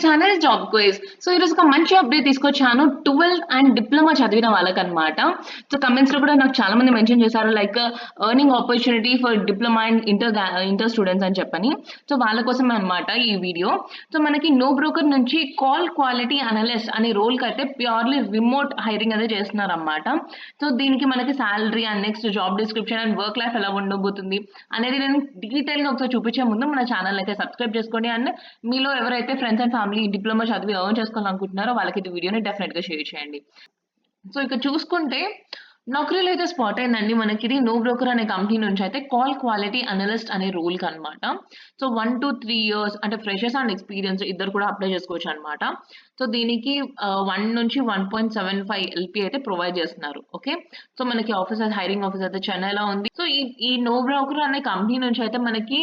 Channel job quiz. So ఈరోజు ఒక మంచి అప్డేట్ తీసుకొచ్చాను. 12th అండ్ డిప్లొమా చదివిన వాళ్ళకనమాట. సో కమెంట్స్‌లో కూడా నాకు చాలా మంది మెన్షన్ చేశారు like earning opportunity for diploma and inter students అని చెప్పని. సో వాళ్ళ కోసమే అనమాట ఈ వీడియో. సో మనకి నో బ్రోకర్ నుంచి కాల్ క్వాలిటీ అనలిస్ట్ అనే రోల్‌కైతే ప్యూర్‌లీ రిమోట్ హైరింగ్ అయితే చేస్తున్నారనమాట. సో దీనికి మనకి salary and next job description and work life ఎలా ఉండబోతుంది అనేది నేను డీటెయిల్‌గా ఒకసారి చూపించే ముందు మన ఛానల్ అయితే సబ్స్క్రైబ్ చేసుకోండి. అండ్ మీలో ఎవరైతే ఫ్రెండ్స్ అండ్ ఫ్యామిలీ డిప్లొమా చదివి ఎర్న్ చేసుకోవాలనుకుంటున్నారో వాళ్ళకి ఈ వీడియోని డెఫినెట్‌గా షేర్ చేయండి. సో ఇక్కడ చూసుకుంటే నౌకరీలో అయితే స్పాట్ అయిందండి మనకిది నో బ్రోకర్ అనే కంపెనీ నుంచి అయితే కాల్ క్వాలిటీ అనలిస్ట్ అనే రోల్‌కనమాట. సో 1-3 ఇయర్స్ అంటే ఫ్రెషర్స్ అండ్ ఎక్స్‌పీరియన్స్ ఇద్దరు కూడా అప్లై చేసుకోవచ్చనమాట. సో దీనికి 1-1.75 ఎల్‌పీ అయితే ప్రొవైడ్ చేస్తున్నారు. ఓకే. సో మనకి హైరింగ్ ఆఫీస్ అయితే చెన్నైలో ఉంది. సో ఈ నో బ్రోకర్ అనే కంపెనీ నుంచి అయితే మనకి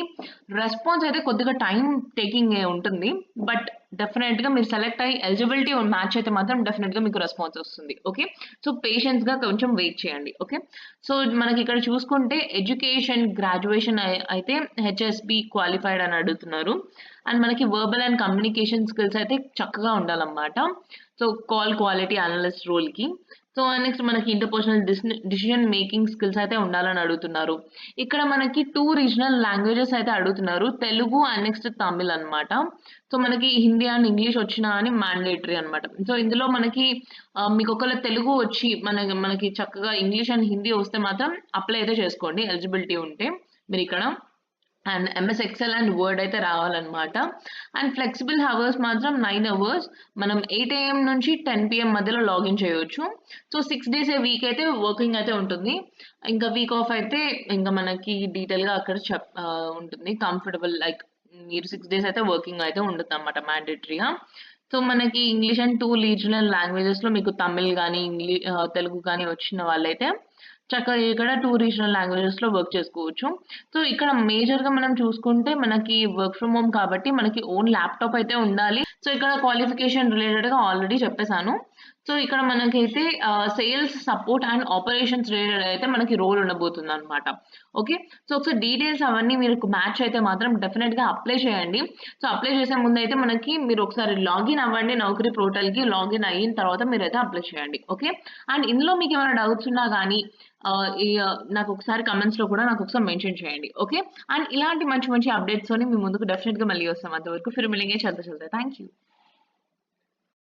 రెస్పాన్స్ అయితే కొద్దిగా టైమ్ టేకింగే ఉంటుంది. బట్ డెఫినెట్‌గా మీరు సెలెక్ట్ అయ్యి ఎలిజిబిలిటీ మ్యాచ్ అయితే మాత్రం డెఫినెట్‌గా మీకు రెస్పాన్స్ వస్తుంది. ఓకే. సో పేషెన్స్‌గా కొంచెం వెయిట్ చేయండి. ఓకే. సో మనకి ఇక్కడ చూసుకుంటే ఎడ్యుకేషన్ గ్రాడ్యుయేషన్ అయితే హెచ్ఎస్‌బి క్వాలిఫైడ్ అని అడుగుతున్నారు. అండ్ మనకి వర్బల్ అండ్ కమ్యూనికేషన్ స్కిల్స్ అయితే చక్కగా ఉండాలన్నమాట. సో కాల్ క్వాలిటీ అనలిస్ట్ రోల్‌కి. సో నెక్స్ట్ మనకి ఇంటర్పర్సనల్ డిసిషన్ మేకింగ్ స్కిల్స్ అయితే ఉండాలని అడుగుతున్నారు. ఇక్కడ మనకి 2 రీజనల్ లాంగ్వేజెస్ అయితే అడుగుతున్నారు. తెలుగు అండ్ నెక్స్ట్ తమిళ్ అన్నమాట. సో మనకి హిందీ అండ్ ఇంగ్లీష్ వచ్చినా అని మ్యాండేటరీ అన్నమాట. సో ఇందులో మనకి మీకు ఒకవేళ తెలుగు వచ్చి మనకి చక్కగా ఇంగ్లీష్ అండ్ హిందీ వస్తే మాత్రం అప్లై అయితే చేసుకోండి ఎలిజిబిలిటీ ఉంటే మీరిక్కడ. And MS Excel and Word అయితే రావాలన్నమాట. అండ్ ఫ్లెక్సిబుల్ హవర్స్ మాత్రం 9 అవర్స్. మనం 8 AM నుంచి 10 PM మధ్యలో లాగిన్ చేయొచ్చు. సో 6 డేస్ ఏ వీక్ అయితే వర్కింగ్ అయితే ఉంటుంది. ఇంకా వీక్ ఆఫ్ అయితే ఇంకా మనకి డీటెయిల్‌గా అక్కడ ఉంటుంది. కంఫర్టబుల్ లైక్ మీరు 6 డేస్ అయితే వర్కింగ్ అయితే ఉంటుందన్నమాట మ్యాండేటరీగా. సో మనకి ఇంగ్లీష్ అండ్ 2 రీజనల్ లాంగ్వేజెస్‌లో మీకు తమిళ్ గాని, తెలుగు గాని వచ్చిన వాళ్ళైతే చక్కగా ఇక్కడ 2 రీజనల్ లాంగ్వేజెస్‌లో వర్క్ చేసుకోవచ్చు. సో ఇక్కడ మేజర్‌గా మనం చూసుకుంటే మనకి వర్క్ ఫ్రమ్ హోమ్ కాబట్టి మనకి ఓన్ ల్యాప్‌టాప్ అయితే ఉండాలి. సో ఇక్కడ క్వాలిఫికేషన్ రిలేటెడ్‌గా ఆల్రెడీ చెప్పేసాను. సో ఇక్కడ మనకైతే sales, support and operations related అయితే మనకి రోల్ ఉండబోతుందన్నమాట. ఓకే. సో ఒకసారి డీటెయిల్స్ అవన్నీ మీకు మ్యాచ్ అయితే మాత్రం డెఫినిట్‌గా అప్లై చేయండి. సో అప్లై చేసే ముందైతే మనకి మీరు ఒకసారి లాగిన్ అవ్వండి నౌకరీ పోర్టల్‌కి. లాగిన్ అయిన తర్వాత మీరైతే అప్లై చేయండి. ఓకే. అండ్ ఇందులో మీకేమైనా డౌట్స్ ఉన్నా గానీ నాకొకసారి కమెంట్స్‌లో కూడా నాకొకసారి మెన్షన్ చేయండి. ఓకే. అండ్ ఇలాంటి మంచి మంచి అప్డేట్స్‌తోని మీ ముందుకు డెఫినిట్‌గా మళ్ళీ వస్తాం. అంతవరకు ఫిర్ మిలేంగే. చల్తే చల్తే. Thank you.